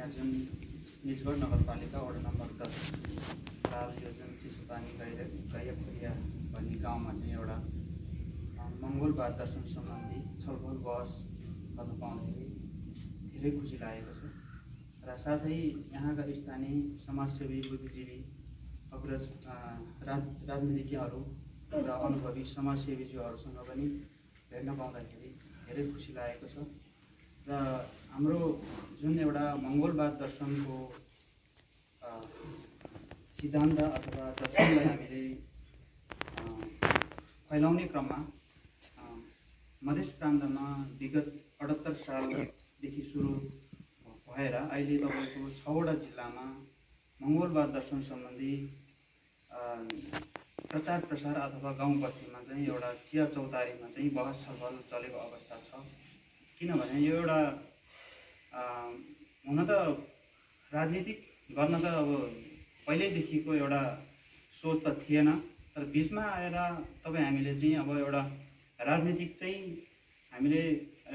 यहाँ जुन निजगढ नगरपालिका वडा नम्बर 10 साल यो जुन चिसोपानी गैयापुरिया भन्ने गाउँमा चाहिँ एउटा मङ्गोलबार दर्शन सम्बन्धी छलफल बहस गर्न पाउँदाखेरि धेरै खुसी लागेको छ र साथै यहाँका स्थानीय समाजसेवी बुद्धिजीवी अग्रज राजनीतिज्ञहरू र अनुभवी समाजसेवीज्यूहरूसँग पनि भेट्न पाउँदाखेरि धेरै खुसी लागेको छ र हाम्रो जुन एउटा मङ्गोलबार दर्शनको सिद्धान्त अथवा दर्शनलाई हामीले फैलाउने क्रममा मधेस प्रान्तमा विगत 78 सालदेखि सुरु भएर अहिले तपाईको 6 वटा जिल्लामा मङ्गोलबार दर्शन सम्बन्धी प्रचार प्रसार अथवा गाउँ बस्तीमा चाहिँ एउटा चिया चौतारीमा चाहिँ बहस छलफल चलेको अवस्था छ। किनभने यो एउटा हुन त राजनीतिक गर्न त अब पहिल्यैदेखिको एउटा सोच त थिएन, तर बीचमा आएर तपाईँ हामीले चाहिँ अब एउटा राजनीतिक चाहिँ हामीले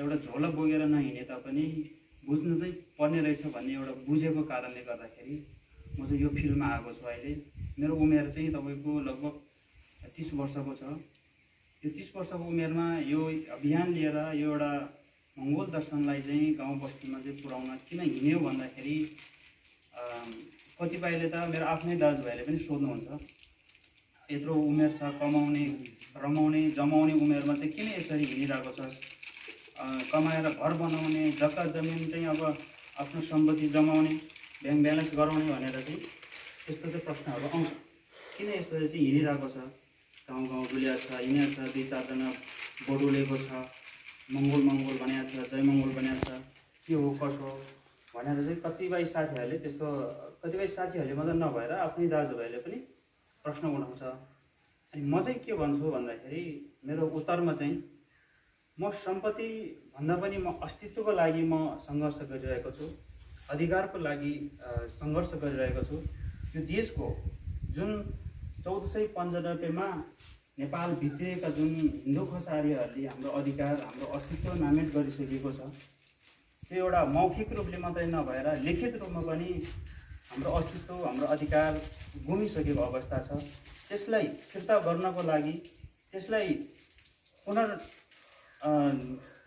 एउटा झोला बोकेर नहिँडे तापनि बुझ्नु चाहिँ पर्ने रहेछ भन्ने एउटा बुझेको कारणले गर्दाखेरि म चाहिँ यो फिल्डमा आएको छु। अहिले मेरो उमेर चाहिँ तपाईँको लगभग 30 वर्षको छ। यो 30 वर्षको उमेरमा यो अभियान लिएर यो एउटा मङ्गोल दर्शनलाई चाहिँ गाउँ बस्तीमा चाहिँ पुर्याउन किन हिँड्यो भन्दाखेरि कतिपयले त मेरो आफ्नै दाजुभाइले पनि सोध्नुहुन्छ, यत्रो उमेर छ, कमाउने रमाउने जमाउने उमेरमा चाहिँ किन यसरी हिँडिरहेको छ, कमाएर घर बनाउने जग्गा जमिन चाहिँ अब आफ्नो सम्पत्ति जमाउने ब्याङ्क ब्यालेन्स गराउने भनेर चाहिँ त्यस्तो चाहिँ प्रश्नहरू आउँछ। किन यसरी चाहिँ हिँडिरहेको छ, गाउँ गाउँ डुलिएको छ, हिँडेको छ, 2-4 जना बोडुलेको छ, मङ्गोल भनेको छ, जय मङ्गोल भनेको छ, के हो कसो भनेर चाहिँ कतिपय साथीहरूले मात्र नभएर आफ्नै दाजुभाइले पनि प्रश्न उठाउँछ। अनि म चाहिँ के भन्छु भन्दाखेरि मेरो उत्तरमा चाहिँ म सम्पत्ति भन्दा पनि म अस्तित्वको लागि म सङ्घर्ष गरिरहेको छु, अधिकारको लागि सङ्घर्ष गरिरहेको छु। यो देशको जुन 1495 मा नेपाल भित्रिएका जुन हिन्दू खसारीहरूले हाम्रो अधिकार हाम्रो अस्तित्व नामेट गरिसकेको छ, त्यो एउटा मौखिक रूपले मात्रै नभएर लिखित रूपमा पनि हाम्रो अस्तित्व हाम्रो अधिकार गुमिसकेको अवस्था छ। त्यसलाई फिर्ता गर्नको लागि, त्यसलाई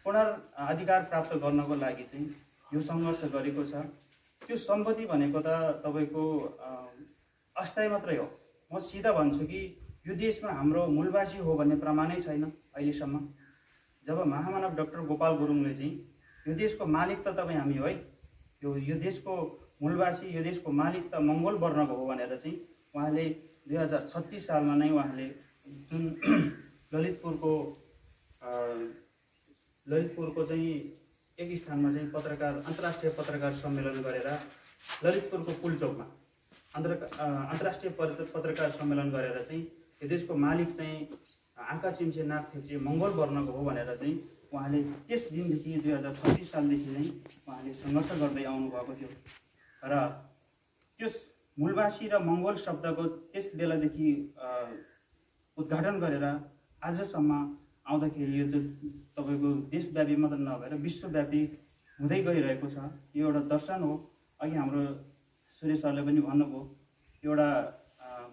पुनर्अधिकार प्राप्त गर्नको लागि चाहिँ यो सङ्घर्ष गरेको छ। त्यो सम्पत्ति भनेको त तपाईको अस्थायी मात्रै हो। म सिधा भन्छु कि यो देशमा हाम्रो मूलवासी हो भन्ने प्रमाणै छैन अहिलेसम्म। जब महामानव डाक्टर गोपाल गुरुङले चाहिँ यो देशको मालिक त तपाईँ हामी हो है, यो देशको मूलवासी, यो देशको मालिक त मङ्गोल वर्णको हो भनेर चाहिँ उहाँले 2036 सालमा नै उहाँले जुन ललितपुरको चाहिँ एक स्थानमा चाहिँ अन्तर्राष्ट्रिय पत्रकार सम्मेलन गरेर ललितपुरको पुलचोकमा अन्तर्राष्ट्रिय पत्रकार सम्मेलन गरेर चाहिँ यो देशको मालिक चाहिँ आँखा चिम्से नाक थेप्चे मङ्गोल वर्णको हो भनेर चाहिँ उहाँले त्यस दिनदेखि 2036 सालदेखि नै उहाँले सङ्घर्ष गर्दै आउनुभएको थियो। र त्यस मूलवासी र मङ्गोल शब्दको त्यस बेलादेखि उद्घाटन गरेर आजसम्म आउँदाखेरि यो त तपाईँको देशव्यापी मात्र नभएर विश्वव्यापी हुँदै गइरहेको छ। यो एउटा दर्शन हो। अघि हाम्रो सुरेश सरले पनि भन्नुभयो, एउटा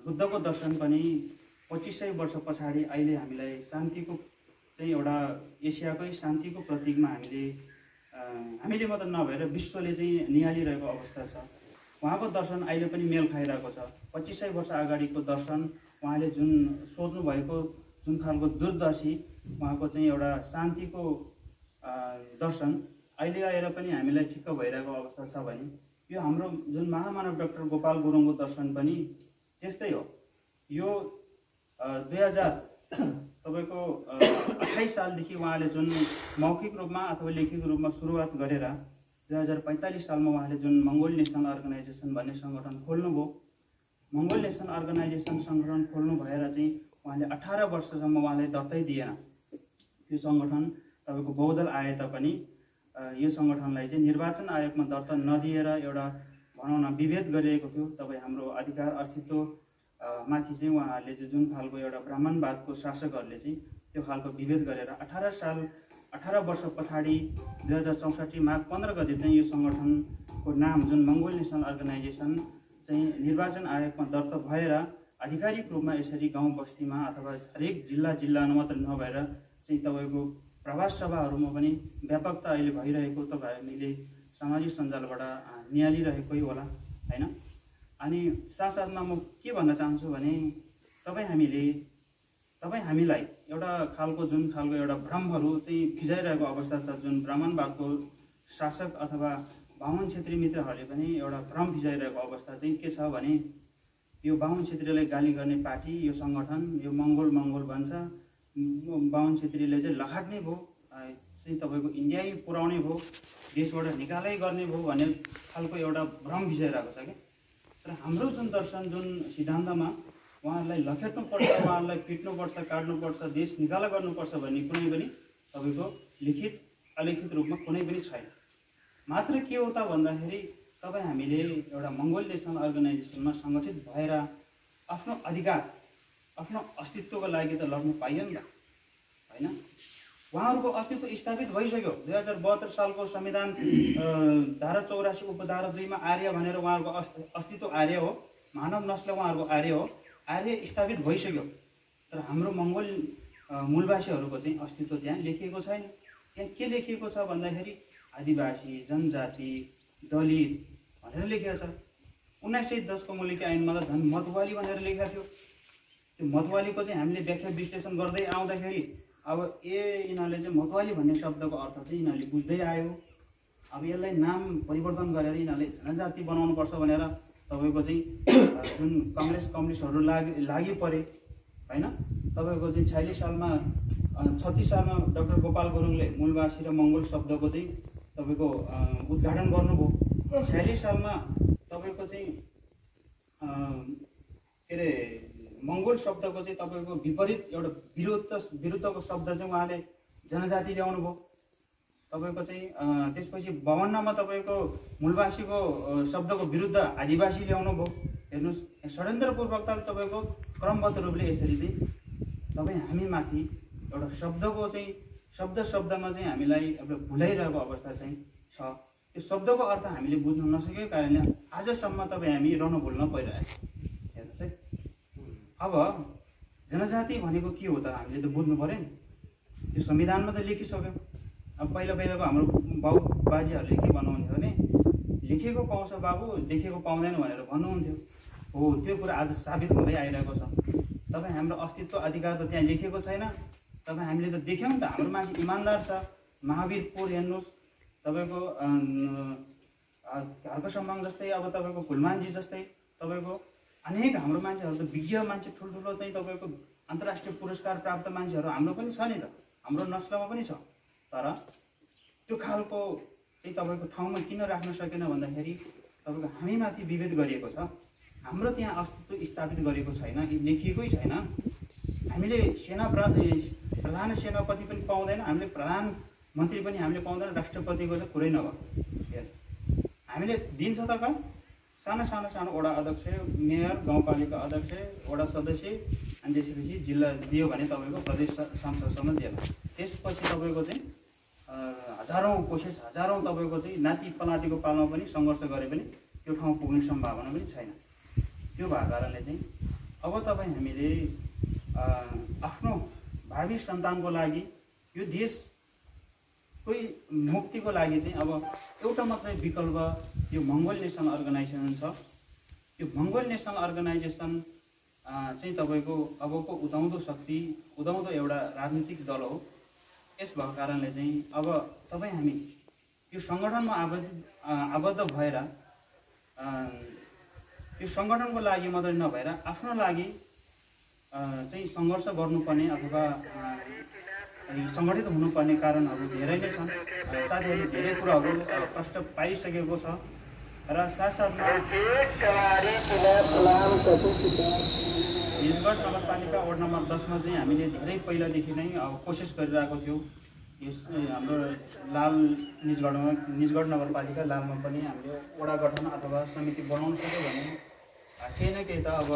बुद्धको दर्शन पनि 2500 वर्ष पछाडि अहिले हामीलाई शान्तिको चाहिँ एउटा एसियाकै शान्तिको प्रतीकमा हामीले मात्र नभएर विश्वले चाहिँ निहालिरहेको अवस्था छ। उहाँको दर्शन अहिले पनि मेल खाइरहेको छ। 2500 वर्ष अगाडिको दर्शन उहाँले जुन सोध्नु भएको जुन खालको दूरदर्शी उहाँको चाहिँ एउटा शान्तिको दर्शन अहिले आएर पनि हामीलाई ठिक्क भइरहेको अवस्था छ भने यो हाम्रो जुन महामानव डाक्टर गोपाल गुरुङको दर्शन पनि त्यस्तै हो। यो 2028 सालदेखि उहाँले जुन मौखिक रूपमा अथवा लिखित रूपमा सुरुवात गरेर 2045 सालमा उहाँले जुन मङ्गोल नेसनल अर्गनाइजेसन भन्ने सङ्गठन खोल्नुभयो। मङ्गोल नेसनल अर्गनाइजेसन सङ्गठन खोल्नु भएर चाहिँ उहाँले 18 वर्षसम्म उहाँले दर्तै दिएन। यो सङ्गठन तपाईँको बहुदल आए तापनि यो सङ्गठनलाई चाहिँ निर्वाचन आयोगमा दर्ता नदिएर एउटा भनौँ न विभेद गरिएको थियो। तपाईँ हाम्रो अधिकार अस्तित्व माथि चाहिँ उहाँहरूले चाहिँ जुन खालको एउटा ब्राह्मणवादको शासकहरूले चाहिँ त्यो खालको विभेद गरेर 18 18 वर्ष पछाडि 2064 माघ 15 गते चाहिँ यो सङ्गठनको नाम जुन मङ्गोल नेसनल अर्गनाइजेसन चाहिँ निर्वाचन आयोगमा दर्ता भएर आधिकारिक रूपमा यसरी गाउँ बस्तीमा अथवा हरेक जिल्लामा मात्र नभएर चाहिँ तपाईँको प्रवास सभाहरूमा पनि व्यापकता अहिले भइरहेको तपाईँ हामीले सामाजिक सञ्जालबाट निहालिरहेकै होला हैन। अनि साथसाथमा म के भन्न चाहन्छु भने तपाईँ हामीलाई एउटा खालको एउटा भ्रमहरू चाहिँ फिजाइरहेको अवस्था छ। जुन ब्राह्मणवादको शासक अथवा बाहुन क्षेत्री मित्रहरूले पनि एउटा भ्रम फिजाइरहेको अवस्था चाहिँ के छ भने यो बाहुन क्षेत्रीलाई गाली गर्ने पार्टी, यो सङ्गठन, यो मङ्गोल भन्छ, बाहुन क्षेत्रीले चाहिँ लखाट्ने भयो, चाहिँ तपाईँको इन्डियामै पुर्याउने भयो, देशबाट निकालै गर्ने भयो भन्ने खालको एउटा भ्रम फिजाइरहेको छ क्या। तर हाम्रो जुन दर्शन, जुन सिद्धान्तमा उहाँहरूलाई लखेट्नुपर्छ, उहाँहरूलाई पिट्नुपर्छ, काट्नुपर्छ, देश निकाला गर्नुपर्छ भन्ने कुनै पनि तपाईँको लिखित अलिखित रूपमा कुनै पनि छैन। मात्र के हो त भन्दाखेरि तपाईँ हामीले एउटा मङ्गोल नेसनल अर्गनाइजेसनमा सङ्गठित भएर आफ्नो अधिकार, आफ्नो अस्तित्वको लागि त लड्नु पाइयो नि त हैन। उहाँहरूको अस्तित्व स्थापित भइसक्यो। 2072 सालको संविधान धारा 84 उपधारा 2 मा आर्य भनेर उहाँहरूको अस्तित्व आर्य हो, मानव नस्ल उहाँहरूको आर्य हो, आर्य स्थापित भइसक्यो। तर हाम्रो मङ्गोल मूलवासीहरूको चाहिँ अस्तित्व त्यहाँ लेखिएको छैन। त्यहाँ के लेखिएको छ भन्दाखेरि आदिवासी, जनजाति, दलित भनेर लेखिएको छ। 1910 को मुलुकी ऐनमा त झन् मतवाली भनेर लेखेको थियो। त्यो मतवालीको चाहिँ हामीले व्याख्या विश्लेषण गर्दै आउँदाखेरि अब यिनीहरूले चाहिँ मतवाली भन्ने शब्दको अर्थ चाहिँ यिनीहरूले बुझ्दै आयो। अब यसलाई नाम परिवर्तन गरेर यिनीहरूले जनजाति बनाउनुपर्छ भनेर तपाईँको चाहिँ जुन कम्युनिस्टहरू लागि परे हैन। तपाईँको चाहिँ 36 सालमा 36 सालमा डाक्टर गोपाल गुरुङले मूलवासी र मङ्गोल शब्दको चाहिँ तपाईँको उद्घाटन गर्नुभयो। 46 सालमा तपाईँको चाहिँ के अरे मङ्गोल शब्दको चाहिँ तपाईँको विपरीत एउटा विरुद्धको शब्द चाहिँ उहाँले जनजाति ल्याउनु भयो। तपाईँको चाहिँ त्यसपछि 52 मा तपाईँको मूलवासीको शब्दको विरुद्ध आदिवासी ल्याउनु भयो। हेर्नुहोस्, षड्यन्त्रपूर्वकताले तपाईँको क्रमबद्ध रूपले यसरी चाहिँ तपाईँ हामीमाथि एउटा शब्दको चाहिँ शब्दमा चाहिँ हामीलाई अब भुलाइरहेको अवस्था चाहिँ छ। त्यो शब्दको अर्थ हामीले बुझ्न नसकेको कारणले आजसम्म तपाईँ हामी रहन भुल्न परिरहेको छ। हेर्नुहोस् है, अब जनजाति भनेको के हो त हामीले त बुझ्नु पर्यो नि। त्यो संविधानमा त लेखिसक्यो। अब पहिलाको हाम्रो बाजेहरूले के भन्नुहुन्थ्यो भने लेखेको पाउँछ बाबु, देखेको पाउँदैन भनेर भन्नुहुन्थ्यो। हो, त्यो कुरा आज साबित हुँदै आइरहेको छ। तपाईँ हाम्रो अस्तित्व अधिकार त त्यहाँ लेखेको छैन। तपाईँ हामीले त देख्यौँ नि त, हाम्रो मान्छे इमान्दार छ। महावीरपुर हेर्नुहोस्, तपाईँको घरको सम्मान जस्तै, अब तपाईँको फुलमानजी जस्तै तपाईँको अनेक हाम्रो मान्छेहरू त विज्ञ मान्छे, ठुल्ठुलो चाहिँ तपाईँको अन्तर्राष्ट्रिय पुरस्कार प्राप्त मान्छेहरू हाम्रो पनि छ नि त, हाम्रो नस्लमा पनि छ। तर त्यो खालको चाहिँ तपाईँको ठाउँमा किन राख्न सकेन भन्दाखेरि तपाईँको हामीमाथि विभेद गरिएको छ। हाम्रो त्यहाँ अस्तित्व स्थापित गरेको छैन, लेखिएकै छैन। हामीले प्रधान सेनापति पनि पाउँदैन, हामीले प्रधानमन्त्री पनि हामीले पाउँदैन, राष्ट्रपतिको त कुरै नभयो। हामीले दिन्छ त कहाँ सानो वडा अध्यक्ष, मेयर, गाउँपालिका अध्यक्ष, वडा सदस्य, अनि त्यसपछि जिल्ला दियो भने तपाईँको प्रदेश संसदसम्म दिएन। त्यसपछि तपाईँको चाहिँ हजारौँ कोसिस, हजारौँ तपाईँको चाहिँ नाति पनातिको पालमा पनि सङ्घर्ष गरे पनि त्यो ठाउँ पुग्ने सम्भावना पनि छैन। त्यो भएको कारणले चाहिँ अब तपाईँ हामीले आफ्नो भावी सन्तानको लागि, यो देशकै मुक्तिको लागि चाहिँ अब एउटा मात्रै विकल्प यो मङ्गोल नेसनल अर्गनाइजेसन छ। यो मङ्गोल नेसनल अर्गनाइजेसन चाहिँ तपाईँको अबको उदाउँदो शक्ति, उदाउँदो एउटा राजनीतिक दल हो। यस भएको कारणले चाहिँ अब तपाईँ हामी यो सङ्गठनमा आबद्ध भएर यो सङ्गठनको लागि मात्रै नभएर आफ्नो लागि चाहिँ सङ्घर्ष गर्नुपर्ने अथवा सङ्गठित हुनुपर्ने कारणहरू धेरै नै छन्। साथीहरूले धेरै कुराहरू प्रश्न पाइसकेको छ र साथसाथमा निजगढ नगरपालिका वार्ड नम्बर 10 मा चाहिँ हामीले धेरै पहिलादेखि नै कोसिस गरिरहेको थियौँ। यस हाम्रो निजगढ नगरपालिका लालमा पनि हामीले वडा गठन अथवा समिति बनाउन सक्यो भने केही न केही त अब